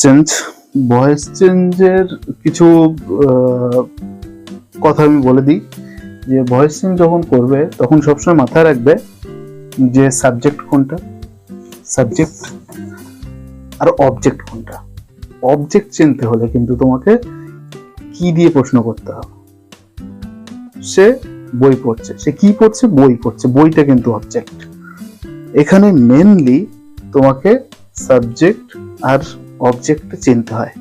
Change. Voice চেঞ্জের কিছু কথা আমি বলে দিই, যে ভয়েস চেঞ্জ যখন করবে তখন সবসময় মাথায় রাখবে যে সাবজেক্ট কোনটা, সাবজেক্ট আর অবজেক্ট কোনটা। অবজেক্ট চিনতে হলে কিন্তু তোমাকে কি দিয়ে প্রশ্ন করতে হবে। সে বই পড়ছে, সে কি পড়ছে? বই পড়ছে, বইটা কিন্তু অবজেক্ট। এখানে মেনলি তোমাকে সাবজেক্ট আর অবজেক্ট চিনতে হয়।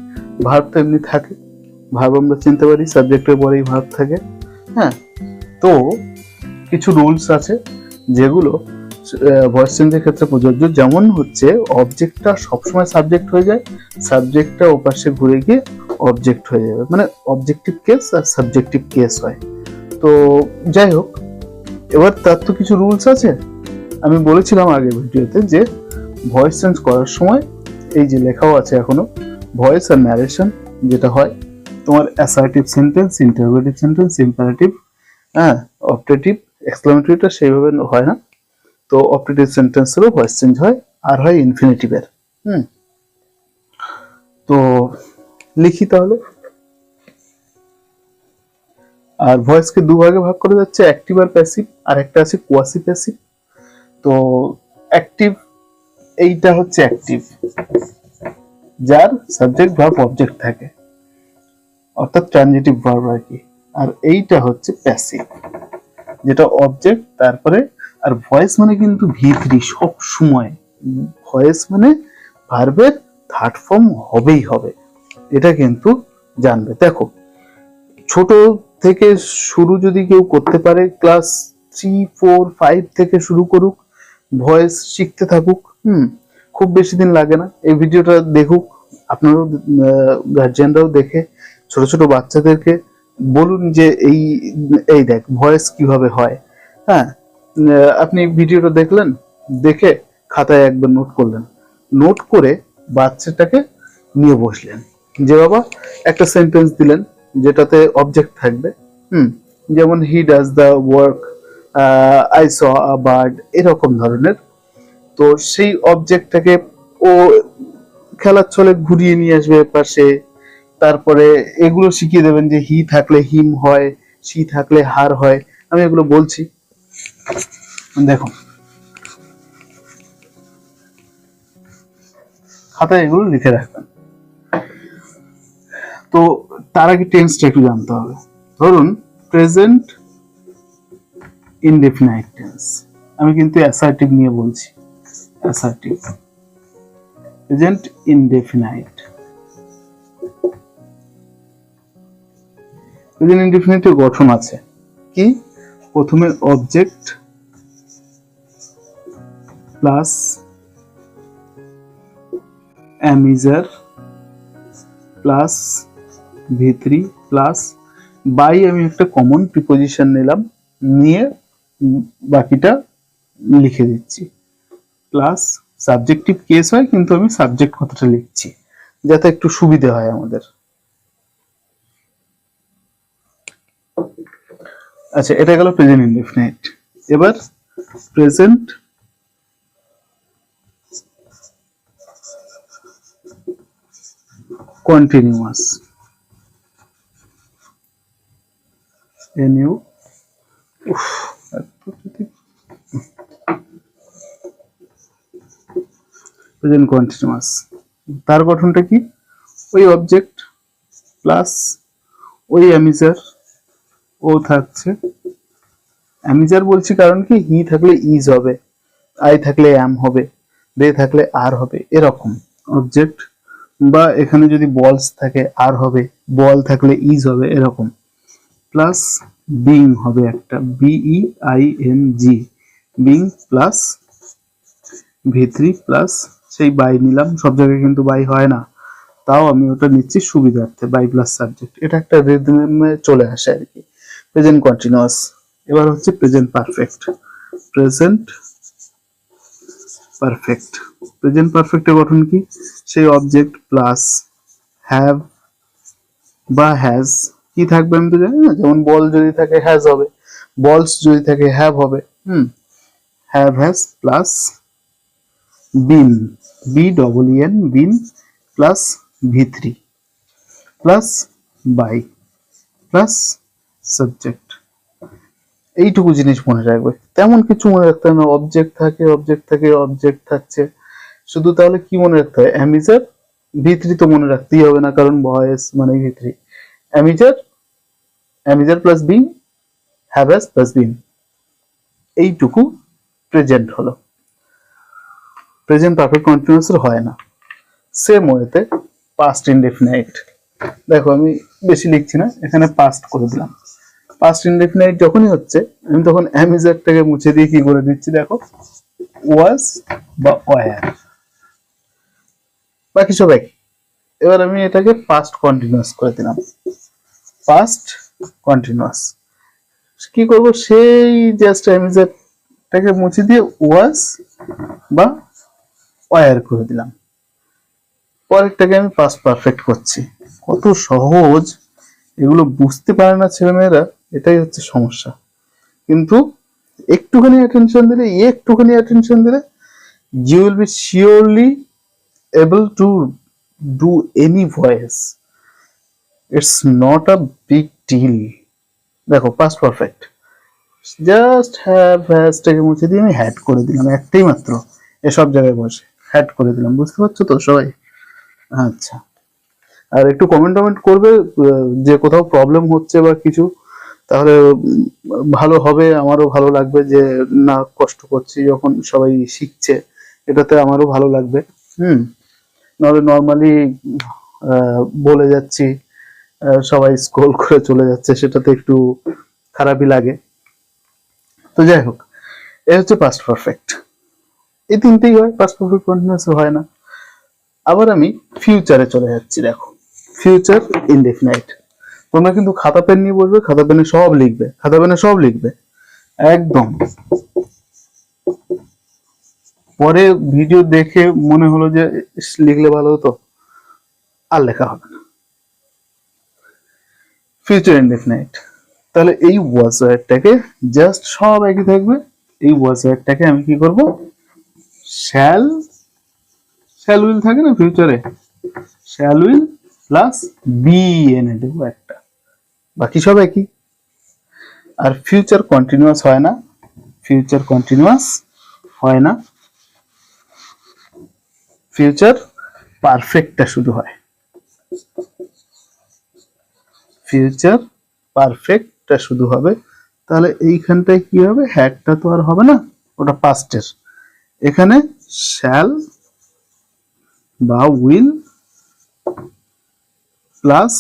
ভার্ব তো এমনি থাকে, ভার্ব আমরা চিনতে পারি, সাবজেক্টের পরেই ভার্ব থাকে। হ্যাঁ, তো কিছু রুলস আছে যেগুলো ভয়েস চেঞ্জের ক্ষেত্রে প্রযোজ্য। যেমন হচ্ছে অবজেক্টটা সবসময় সাবজেক্ট হয়ে যায়, সাবজেক্টটা ওপাশে ঘুরে গিয়ে অবজেক্ট হয়ে যাবে, মানে অবজেক্টিভ কেস আর সাবজেক্টিভ কেস হয়। তো যাই হোক, এবার তার তো কিছু রুলস আছে। আমি বলেছিলাম আগের ভিডিওতে যে ভয়েস চেঞ্জ করার সময় এই যে লেখাও আছে এখনো, ভয়েস আর ন্যারেশন যেটা হয়, তোমার assertive sentence, interrogative sentence, imperative, হ্যাঁ, অপটেটিভ, এক্সক্লেমেটরিটা সেইভাবে হয় না। তো অপটেটিভ সেন্টেন্সেরও ভয়েস চেঞ্জ হয়, আর হয় ইনফিনিটিভের। তো লিখি তাহলে। আর ভয়েসকে দুভাগে ভাগ করে যাচ্ছে, অ্যাক্টিভ আর প্যাসিভ, আর একটা আছে কোয়াসি প্যাসিভ। তো অ্যাক্টিভ, এইটা হচ্ছে অ্যাক্টিভ, যার সাবজেক্ট ভার্ব অবজেক্ট থাকে, অর্থাৎ ট্রানজিটিভ ভার্ব আর কি। আর এইটা হচ্ছে প্যাসিভ, যেটা অবজেক্ট তারপরে। আর ভয়েস মানে কিন্তু V3 সব সময়, ভয়েস মানে ভার্বের থার্ড ফর্ম হবেই হবে, এটা কিন্তু জানবে। দেখো, ছোট থেকে শুরু যদি কেউ করতে পারে, ক্লাস 3, 4, 5 থেকে শুরু করুক, ভয়েস শিখতে থাকুক, খুব বেশি দিন লাগে না। এই ভিডিওটা দেখুক, আপনারাও গার্জিয়ানরাও দেখে ছোট ছোট বাচ্চাদেরকে বলুন যে এই এই দেখ ভয়েস কিভাবে হয়। হ্যাঁ, আপনি ভিডিওটা দেখলেন, দেখে খাতায় একবার নোট করলেন, নোট করে বাচ্চাটাকে নিয়ে বসলেন, যে বাবা একটা সেন্টেন্স দিলেন যেটাতে অবজেক্ট থাকবে। যেমন he does the work, I saw a bird, এরকম ধরনের। তো সেই অবজেক্টটাকে ও খেলার ছলে ঘুরিয়ে নিয়ে আসবে পাশে, তারপরে এগুলো শিখিয়ে দেবেন যে হি থাকলে হিম হয়, সি থাকলে হার হয়। আমি এগুলো বলছি, দেখো খাতায় এগুলো লিখে রাখবেন। তো তার আগে টেন্সটা একটু জানতে হবে। ধরুন প্রেজেন্ট ইনডেফিনাইট টেন্স, আমি কিন্তু অ্যাসার্টিভ নিয়ে বলছি, অ্যাসার্টিভ প্রেজেন্ট ইনডেফিনাইট। প্রেজেন্ট ইনডেফিনাইটের গঠন আছে কি? প্রথমে অবজেক্ট প্লাস অ্যামিজার প্লাস V3 প্লাস বাই, আমি একটা কমন প্রিপোজিশন নিলাম, নিয়ে বাকিটা লিখে দিচ্ছি, প্লাস সাবজেক্টিভ কেস হয় কিন্তু আমি সাবজেক্ট কথাটা লিখছি যাতে একটু সুবিধা হয় আমাদের। আচ্ছা, এটা গেল প্রেজেন্ট ইনডেফিনাইট। এবার present continuous, NU, present continuous. তার গঠনটা কি? ওই অবজেক্ট প্লাস ওই অ্যামিজার, ও থাকছে, অ্যামিজার বলছি কারণ কি, হি থাকলে ইজ হবে, আই থাকলে অ্যাম হবে, দে থাকলে আর হবে, এরকম অবজেক্ট। বা এখানে যদি বলস থাকে আর হবে, বল থাকলে ইজ হবে, এরকম। প্লাস বিং হবে একটা, BEING, being plus V3 plus সেই বাই নিলাম, সব জায়গায় কিন্তু বাই হয় না, তাও আমি ওটা নিচ্ছি সুবিধার্থে, বাই প্লাস সাবজেক্ট, এটা একটা রিদমে চলে আসে আর কি। Present continuous. এবার হচ্ছে present perfect. Present perfect, present পারফেক্টের গঠন কি? সেই অবজেক্ট প্লাস হ্যাভ বা হ্যাজ, কি থাকবে আমি তো জানি না, যেমন বল যদি থাকে হ্যাজ হবে, বলস যদি থাকে হ্যাভ হবে। Have has plus been, BEEN, been plus v3 plus by plus subject. এইটুকু জিনিস মনে রাখবে, তেমন কিছু মনে রাখতে হবে না। অবজেক্ট থাকে, অবজেক্ট থাকছে শুধু। তাহলে কি মনে রাখতে হয়? অ্যামিজার v3 তো মনে রাখতেই হবে না, কারণ ভয়েস মানে v3। Am is are plus being, হ্যাভাস plus being, এইটুকু প্রেজেন্ট হলো। প্রেজেন্ট পারফেক্ট কন্টিনিউয়াস হয় না। সেম ওয়েতে পাস্ট ইনডেফিনাইট, দেখো আমি বেশি লিখছি না, এখানে পাস্ট করে দিলাম। পাস্ট ইনডেফিনাইট যখনই হচ্ছে আমি তখন অ্যামিজারটাকে মুছে দিয়ে কি করে দিচ্ছি, দেখো ওয়াজ বা ওয়ার, বাকি সব একই। এবার আমি এটাকে পাস্ট কন্টিনিউয়াস করে দিলাম। পাস্ট কন্টিনিউয়াস কি করব, সেই জাস্ট অ্যামিজারটাকে মুছে দিয়ে ওয়াজ বা ওয়ার করে দিলাম। পরেরটাকে আমি পাস্ট পারফেক্ট করছি। কত সহজ, এগুলো বুঝতে পারে না ছেলেমেয়েরা, এটাই হচ্ছে সমস্যা। কিন্তু একটুখানি অ্যাটেনশন দিলে you will be surely able to do any voice. It's not a big deal. দেখো পাস্ট পারফেক্ট, জাস্ট হ্যাভ হ্যাজটাকে মুছে দিয়ে আমি হ্যাড করে দিলাম, একটাই মাত্র, এসব জায়গায় বসে হ্যাড করে দিলাম। বুঝতে পারছো তো সবাই? আচ্ছা, আর একটু কমেন্ট করবে যে কোথাও প্রবলেম হচ্ছে বা কিছু, তাহলে ভালো হবে, আমারও ভালো লাগবে যে না কষ্ট করছি যখন সবাই শিখছে, এটাতে আমারও ভালো লাগবে। নাহলে নর্মালি বলে যাচ্ছি, সবাই স্ক্রল করে চলে যাচ্ছে, সেটাতে একটু খারাপই লাগে। তো যাই হোক, এই হচ্ছে পাস্ট পারফেক্ট। এই তিনটেই হয়, পাস্ট পারফেক্ট কন্টিনিউয়াস হয় না। আবার আমি ফিউচারে চলে যাচ্ছি। দেখো ফিউচার ইনডেফিনাইট, তোমরা কিন্তু খাতা পেন নিয়ে বসবে, খাতা পেনে সব লিখবে একদম। পরে ভিডিও দেখে মনে হলো যে লিখলে ভালো হতো, আর লেখা হবে না। ফিউচার ইনডেফিনাইট, তাহলে এই ওয়াজ ওয়ার্ডটাকে জাস্ট সব একই থাকবে। এই ওয়াজ ওয়ার্ডটাকে আমি কি করব, শ্যাল উইল থাকে না ফিউচারে, শ্যাল উইল প্লাস বি এনে দেবো একটা, বাকি সব একই। আর ফিউচার কন্টিনিউয়াস হয় না, ফিউচার পারফেক্টটা শুধু হয়। হবে। তাহলে এইখানটায় কি হবে, হ্যাডটা তো আর হবে না, ওটা পাস্টের। এখানে শ্যাল বা will plus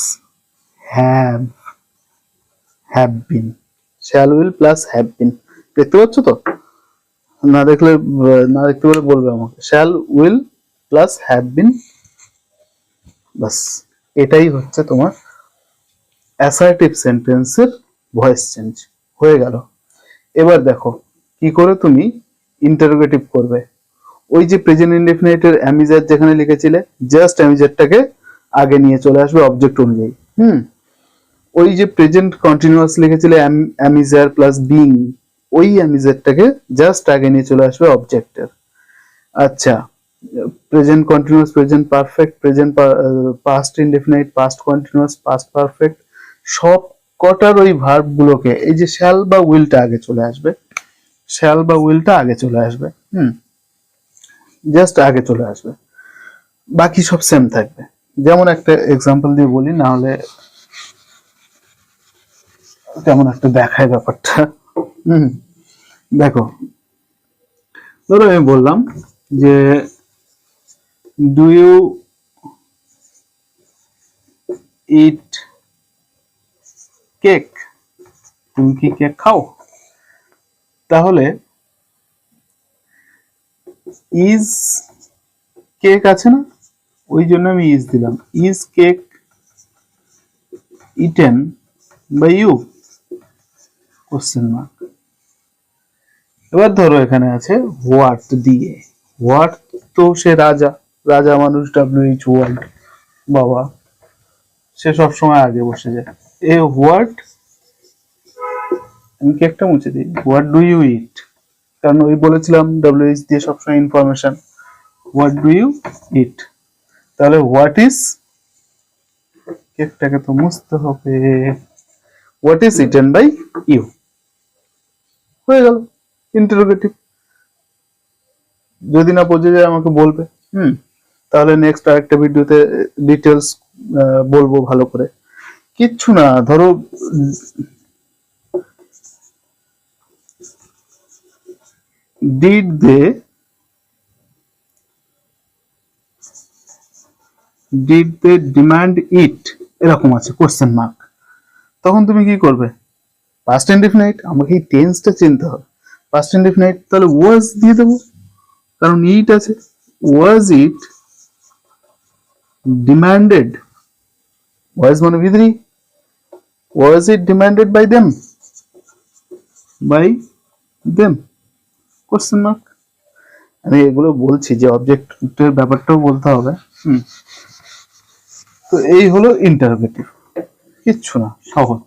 have been, shall will plus have been. দেখতে পাচ্ছ তো? না দেখতে পেলে বলবে আমাকে। Shall will plus have been, বাস এটাই হচ্ছে তোমার অ্যাসার্টিভ সেন্টেন্সের ভয়েস চেঞ্জ হয়ে গেল। এবার দেখো কি করে তুমি ইন্টারোগেটিভ করবে। ওই যে প্রেজেন্ট ইনডেফিনিটের অ্যামিজার যেখানে লিখেছিলে, জাস্ট অ্যামিজারটাকে আগে নিয়ে চলে আসবে অবজেক্ট অনুযায়ী। ওই যে প্রেজেন্ট কন্টিনিউয়াস লিখেছিলে অ্যামিজার প্লাস বিং, ওই অ্যামিজারটাকে জাস্ট আগে নিয়ে চলে আসবে অবজেক্টের। আচ্ছা, present continuous, present perfect, present past indefinite, past continuous, past perfect, সব কটার ওই ভার্ব গুলোকে এই যে শ্যাল বা উইলটা আগে চলে আসবে, জাস্ট আগে চলে আসবে, বাকি সব সেম থাকবে। যেমন একটা এক্সাম্পল দিয়ে বলি, না হলে তেমন একটা দেখায় ব্যাপারটা। দেখো, ধরো আমি বললাম যে ডু ইউ ইট কেক, তুমি কি কেক খাও? তাহলে ইজ কেক আছে না, ওই জন্য আমি ইজ দিলাম। Is cake eaten by you, question mark. এবার ধরো এখানে আছে হোয়াট দিয়ে, হোয়াট তো সে রাজা মানুষ, WH ওয়ার্ড, বাবা সে সবসময় আগে বসে যায়। এ হোয়াট, আমি কেকটা মুছে দিই, হোয়াট ডু ইউ ইট, কারণ ওই বলেছিলাম WH দিয়ে সবসময় information. What do you eat, তাহলে হোয়াট ইজ কেকটাকে তো মুছতে হবে। What is eaten by you, হয়ে গেল ইন্টারোগেটিভ। যদি না বোঝা যায় আমাকে বলবে, তাহলে নেক্সট আরেকটা ভিডিওতে ডিটেলস বলবো ভালো করে। কিচ্ছু না, ধরো ডিড দে ডিমান্ড ইট, এরকম আছে কোশ্চেন মার্ক। তখন তুমি কি করবে? পাস্ট ইনডিফিনাইট, আমাকে এই টেন্সটা চিনতে হবে। পাস্ট ইনডিফিনাইট, তাহলে ওয়াজ দিয়ে দেবো, কারণ ইট আছে। ওয়াজ ইট ডিমান্ডেড, ওয়াজ মানে ভিতরি, was it demanded by them, by them, question mark. আমি এগুলো বলছি যে অবজেক্টের ব্যাপারটাও বলতে হবে। তো এই হলো ইন্টারোগেটিভ, কিচ্ছু না, সহজ।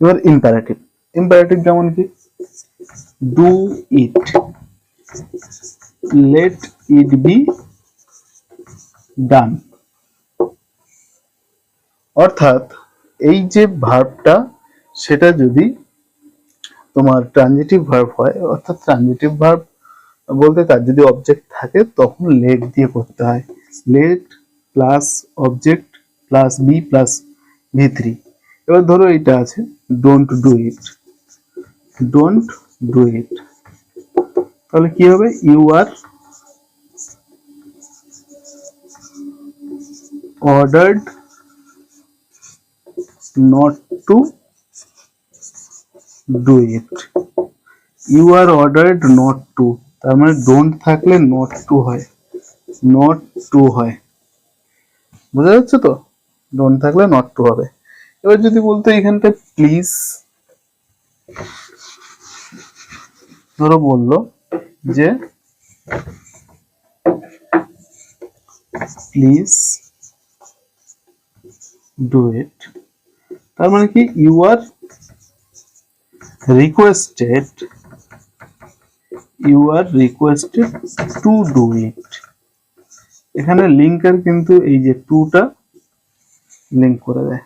এবার ইম্পারেটিভ। ইম্পারেটিভ যেমন কি, do it, let it be done. অর্থাৎ এই যে ভার্বটা, সেটা যদি তোমার ট্রানজিটিভ ভার্ব হয়, অর্থাৎ ট্রানজিটিভ ভার্ব বলতে তার যদি অবজেক্ট থাকে তখন লেট দিয়ে করতে হয়। Let plus object plus be plus ভি3। এবার ধরো এটা আছে don't do it, don't do it, তাহলে কি হবে? You are ordered not to do it. You are ordered not to, তার মানে ডোন্ট থাকলে নট টু হয়, নট টু হয়, বুঝা যাচ্ছে তো? ডোন্ট থাকলে নট টু হবে। এবার যদি বলতো এখানটা প্লিজ, ধরো বললো যে প্লিজ ডু ইট, তার মানে কি? You are requested, you are requested to do it. এখানে লিঙ্কার কিন্তু এই যে টুটা লিঙ্ক করে দেয়।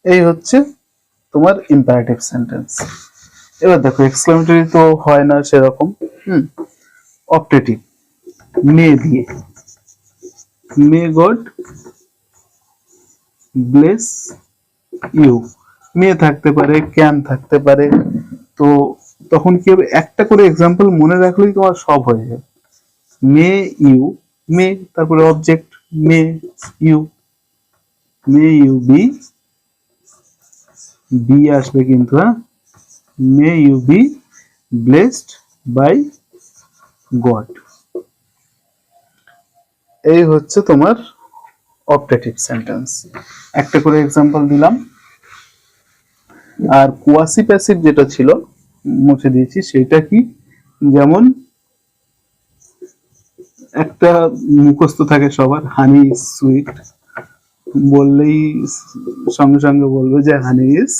এই হচ্ছে তোমার ইম্পারেটিভ সেন্টেন্স। এবার দেখো এক্সক্লেমেটরি তো হয় না সেরকম, অপটেটিভ, মে দিয়ে, মে গড ব্লেস ইউ, মে থাকতে পারে, ক্যান থাকতে পারে। তো তখন কি হবে? একটা করে এক্সাম্পল মনে রাখলেই তোমার সব হয়ে যাবে। মে ইউ, মে, তারপরে object may you, may you be, be আসবে কিন্তু, হ্যাঁ, may you be blessed by God. এই হচ্ছে তোমার অপটেটিভ সেন্টেন্স। একটা করে এক্সাম্পল দিলাম। আর কোয়াসি প্যাসিভ যেটা ছিল মুছে দিয়েছি, সেটা কি? যেমন একটা মুখস্থ থাকে সবার, হানি ইজ সুইট, বললেই সঙ্গে সঙ্গে বলবে যে হানি is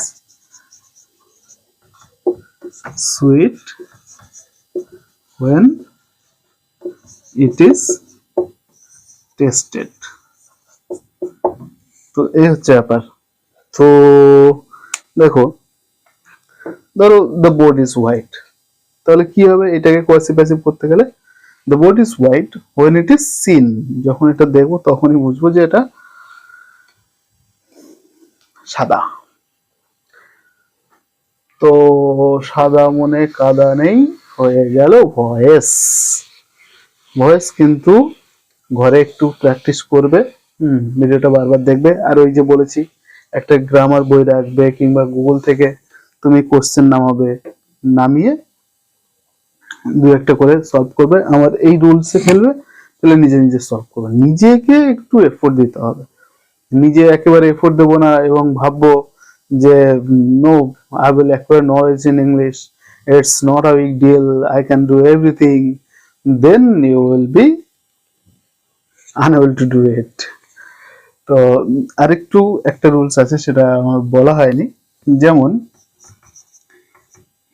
sweet when it is tasted। তো এই হচ্ছে ব্যাপার। তো দেখো, ধরো দ্য বোর্ড ইজ হোয়াইট, তাহলে কি হবে? এটাকে কোয়াসি প্যাসিভ করতে গেলে the board is white when it is seen, যখন এটা দেখবো তখনই বুঝবো যে এটা সাদা। তো সাদা মনে কাদা নেই, হয়ে গেল ভয়েস। ভয়েস কিন্তু ঘরে একটু প্র্যাকটিস করবে, ভিডিওটা বারবার দেখবে। আর ওই যে বলেছি, একটা গ্রামার বই রাখবে কিংবা গুগল থেকে তুমি কোশ্চেন নামাবে, নামিয়ে দু একটা করে সলভ করবে। আমার এই রুলসে খেলবে, তাহলে নিজে নিজে সলভ করবে। নিজেকে একটু এফোর্ট দিতে হবে। নিজে একেবারে এফোর্ট দেবো না এবং ভাববো যে no, I will acquire knowledge in English, it's not a big deal, I can do everything, then you will be unable to do it। তো আরেকটু একটা রুলস আছে, সেটা আমার বলা হয়নি। যেমন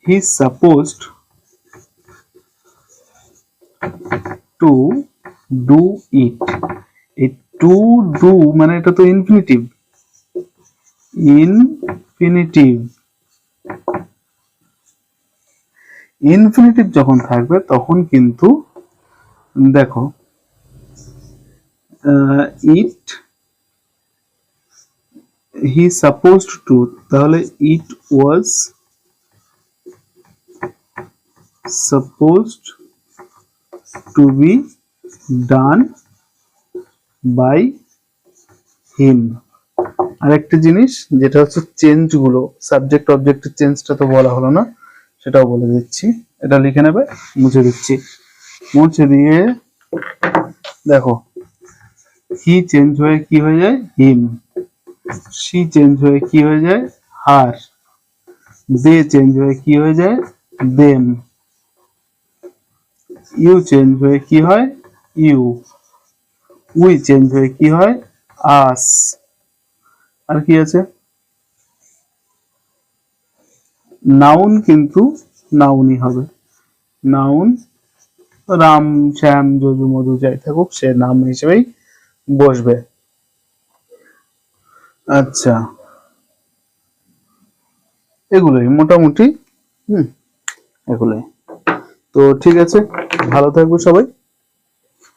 he is supposed to do it, it to do মানে এটা তো ইনফিনিটিভ, ইনফিনিটিভ ইনফিনিটিভ যখন থাকবে তখন কিন্তু দেখো ইট হি সাপোজড টু, তাহলে it was supposed to be done by him. আরেকটা জিনিস যেটা হচ্ছে চেঞ্জ গুলো, সাবজেক্ট অবজেক্টের চেঞ্জটা তো বলা হলো না, সেটাও বলে দিচ্ছি। এটা লিখে নেবে, মুছে দিচ্ছি। মুছে দিয়ে দেখো হি চেঞ্জ হয়ে কি হয়ে যায় হিম, সি চেঞ্জ হয়ে কি হয়ে যায় হার, দে চেঞ্জ হয়ে কি হয়ে যায় দেম, ইউ চেঞ্জ হয়ে কি হয় ইউ, উই চেঞ্জ হয়ে কি হয় আস। আর কি আছে, নাউন কিন্তু নাউনই হবে, নাউন রাম শ্যাম যদু মধু যাই থাকুক সে নাম হিসেবেই বসবে। আচ্ছা, এগুলোই মোটামুটি, এগুলোই। তো ঠিক আছে, ভালো থাকবে সবাই।